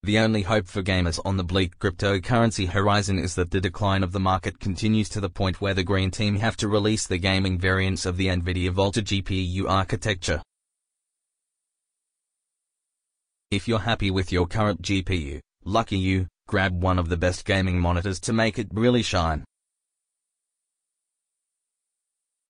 The only hope for gamers on the bleak cryptocurrency horizon is that the decline of the market continues to the point where the green team have to release the gaming variants of the Nvidia Volta GPU architecture. If you're happy with your current GPU, lucky you, grab one of the best gaming monitors to make it really shine.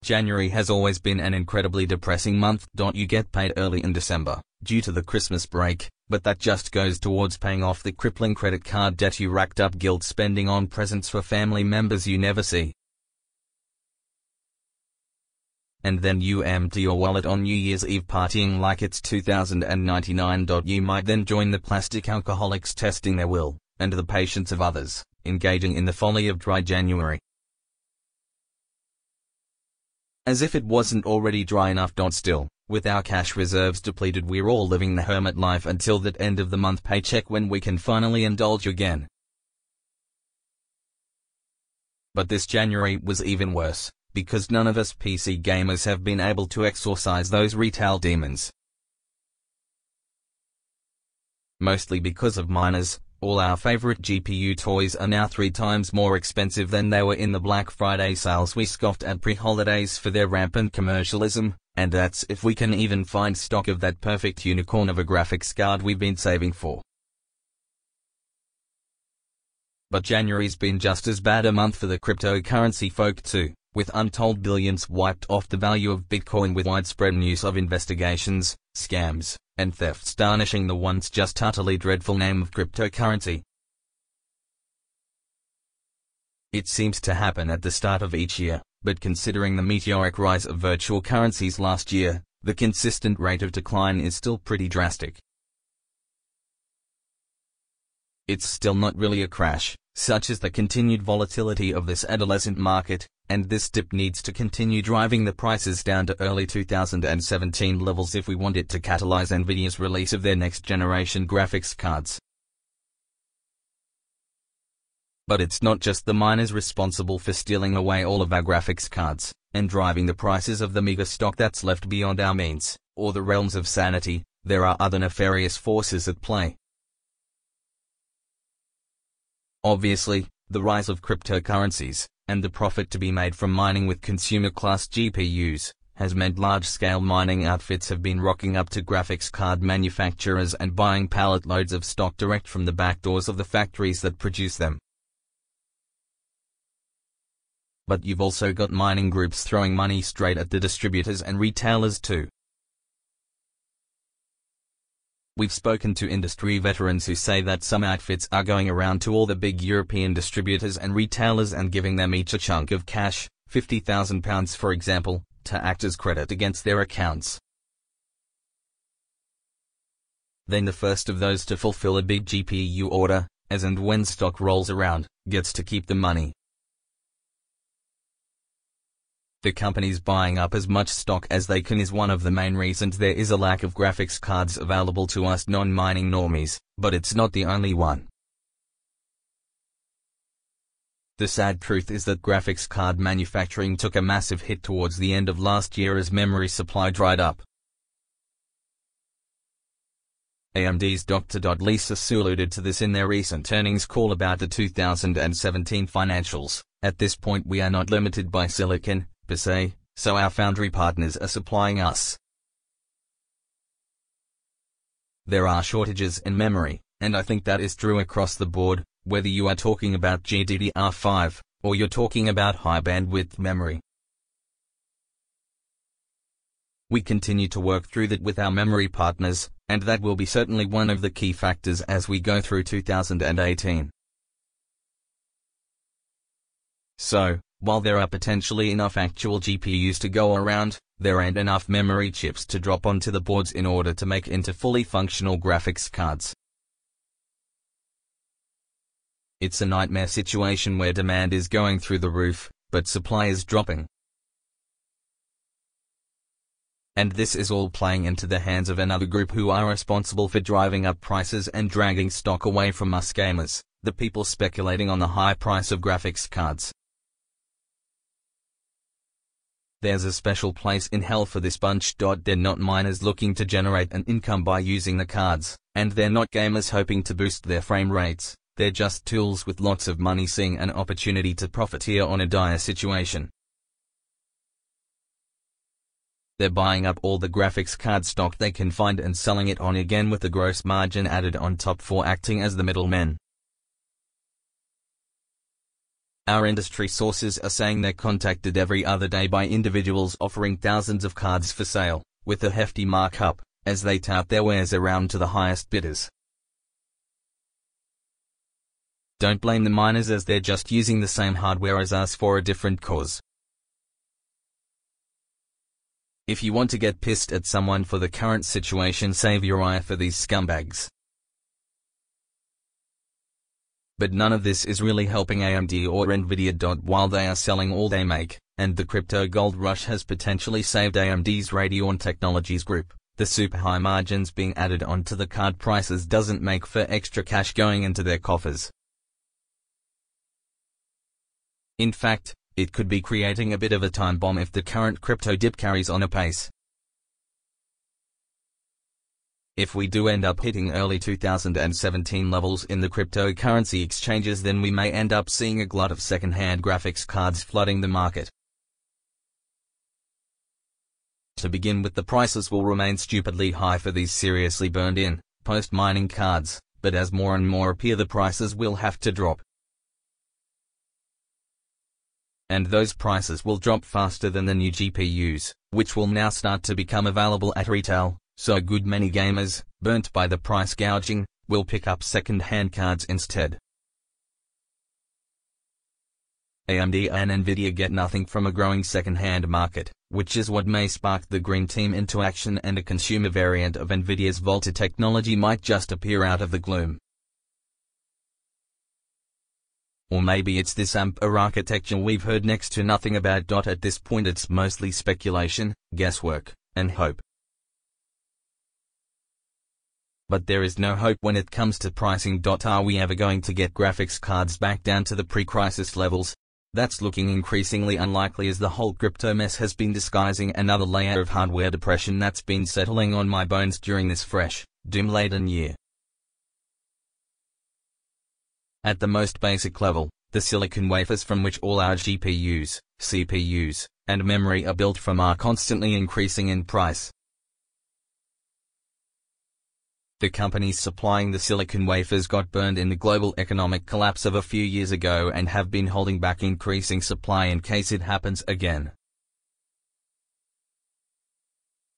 January has always been an incredibly depressing month. You get paid early in December, due to the Christmas break, but that just goes towards paying off the crippling credit card debt you racked up guilt spending on presents for family members you never see. And then you empty your wallet on New Year's Eve partying like it's 2099. You might then join the plastic alcoholics testing their will, and the patience of others, engaging in the folly of dry January. As if it wasn't already dry enough.Still, with our cash reserves depleted, we're all living the hermit life until that end of the month paycheck when we can finally indulge again. But this January was even worse, because none of us PC gamers have been able to exorcise those retail demons. Mostly because of miners. All our favorite GPU toys are now 3 times more expensive than they were in the Black Friday sales we scoffed at pre-holidays for their rampant commercialism, and that's if we can even find stock of that perfect unicorn of a graphics card we've been saving for. But January's been just as bad a month for the cryptocurrency folk too, with untold billions wiped off the value of Bitcoin, with widespread news of investigations, scams, and thefts tarnishing the once just utterly dreadful name of cryptocurrency. It seems to happen at the start of each year, but considering the meteoric rise of virtual currencies last year, the consistent rate of decline is still pretty drastic. It's still not really a crash, such as the continued volatility of this adolescent market, and this dip needs to continue driving the prices down to early 2017 levels if we want it to catalyze Nvidia's release of their next-generation graphics cards. But it's not just the miners responsible for stealing away all of our graphics cards, and driving the prices of the meager stock that's left beyond our means, or the realms of sanity. There are other nefarious forces at play. Obviously, the rise of cryptocurrencies, and the profit to be made from mining with consumer-class GPUs, has meant large-scale mining outfits have been rocking up to graphics card manufacturers and buying pallet loads of stock direct from the back doors of the factories that produce them. But you've also got mining groups throwing money straight at the distributors and retailers too. We've spoken to industry veterans who say that some outfits are going around to all the big European distributors and retailers and giving them each a chunk of cash, £50,000 for example, to act as credit against their accounts. Then the first of those to fulfill a big GPU order, as and when stock rolls around, gets to keep the money. The companies buying up as much stock as they can is one of the main reasons there is a lack of graphics cards available to us non-mining normies, but it's not the only one. The sad truth is that graphics card manufacturing took a massive hit towards the end of last year as memory supply dried up. AMD's Dr. Lisa Su alluded to this in their recent earnings call about the 2017 financials. At this point we are not limited by silicon, per se, so our foundry partners are supplying us. There are shortages in memory, and I think that is true across the board, whether you are talking about GDDR5, or you're talking about high bandwidth memory. We continue to work through that with our memory partners, and that will be certainly one of the key factors as we go through 2018. So, while there are potentially enough actual GPUs to go around, there ain't enough memory chips to drop onto the boards in order to make into fully functional graphics cards. It's a nightmare situation where demand is going through the roof, but supply is dropping. And this is all playing into the hands of another group who are responsible for driving up prices and dragging stock away from us gamers, the people speculating on the high price of graphics cards. There's a special place in hell for this bunch. They're not miners looking to generate an income by using the cards, and they're not gamers hoping to boost their frame rates. They're just tools with lots of money seeing an opportunity to profiteer on a dire situation. They're buying up all the graphics card stock they can find and selling it on again with a gross margin added on top for acting as the middlemen. Our industry sources are saying they're contacted every other day by individuals offering thousands of cards for sale, with a hefty markup, as they tout their wares around to the highest bidders. Don't blame the miners, as they're just using the same hardware as us for a different cause. If you want to get pissed at someone for the current situation, save your ire for these scumbags. But none of this is really helping AMD or Nvidia. While they are selling all they make, and the crypto gold rush has potentially saved AMD's Radeon Technologies Group, the super high margins being added onto the card prices doesn't make for extra cash going into their coffers. In fact, it could be creating a bit of a time bomb if the current crypto dip carries on apace. If we do end up hitting early 2017 levels in the cryptocurrency exchanges, then we may end up seeing a glut of second-hand graphics cards flooding the market. To begin with, the prices will remain stupidly high for these seriously burned-in, post-mining cards, but as more and more appear, the prices will have to drop. And those prices will drop faster than the new GPUs, which will now start to become available at retail, so a good many gamers, burnt by the price gouging, will pick up second-hand cards instead. AMD and Nvidia get nothing from a growing second-hand market, which is what may spark the green team into action, and a consumer variant of Nvidia's Volta technology might just appear out of the gloom. Or maybe it's this architecture we've heard next to nothing about. At this point it's mostly speculation, guesswork, and hope. But there is no hope when it comes to pricing. Are we ever going to get graphics cards back down to the pre-crisis levels? That's looking increasingly unlikely, as the whole crypto mess has been disguising another layer of hardware depression that's been settling on my bones during this fresh, doom-laden year. At the most basic level, the silicon wafers from which all our GPUs, CPUs, and memory are built from are constantly increasing in price. The companies supplying the silicon wafers got burned in the global economic collapse of a few years ago and have been holding back increasing supply in case it happens again.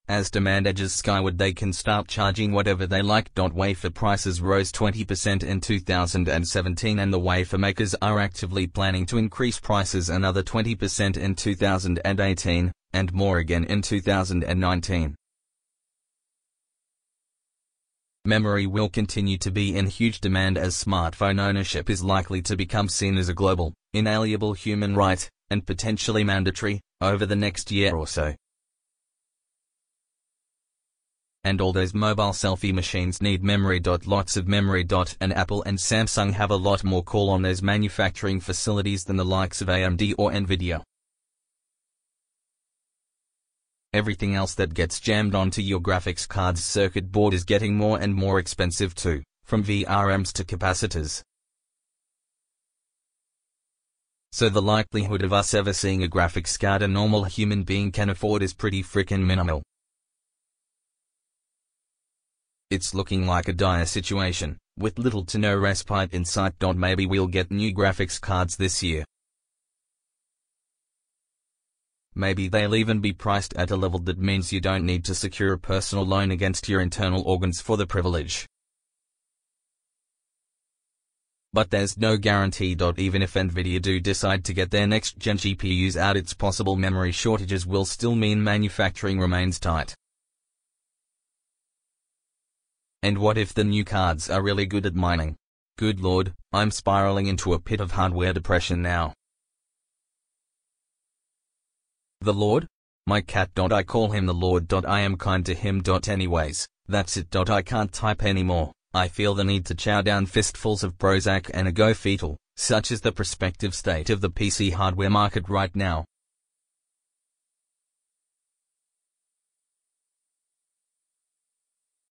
As demand edges skyward, they can start charging whatever they like. Wafer prices rose 20% in 2017, and the wafer makers are actively planning to increase prices another 20% in 2018, and more again in 2019. Memory will continue to be in huge demand, as smartphone ownership is likely to become seen as a global, inalienable human right, and potentially mandatory, over the next year or so. And all those mobile selfie machines need memory. Lots of memory. And Apple and Samsung have a lot more call on those manufacturing facilities than the likes of AMD or Nvidia. Everything else that gets jammed onto your graphics card's circuit board is getting more and more expensive too, from VRMs to capacitors. So the likelihood of us ever seeing a graphics card a normal human being can afford is pretty frickin' minimal. It's looking like a dire situation, with little to no respite in sight. Maybe we'll get new graphics cards this year. Maybe they'll even be priced at a level that means you don't need to secure a personal loan against your internal organs for the privilege. But there's no guarantee. Even if Nvidia do decide to get their next-gen GPUs out, it's possible memory shortages will still mean manufacturing remains tight. And what if the new cards are really good at mining? Good lord, I'm spiraling into a pit of hardware depression now. The Lord? My cat. I call him the Lord. I am kind to him. Anyways, that's it. I can't type anymore. I feel the need to chow down fistfuls of Prozac and go fetal, such is the prospective state of the PC hardware market right now.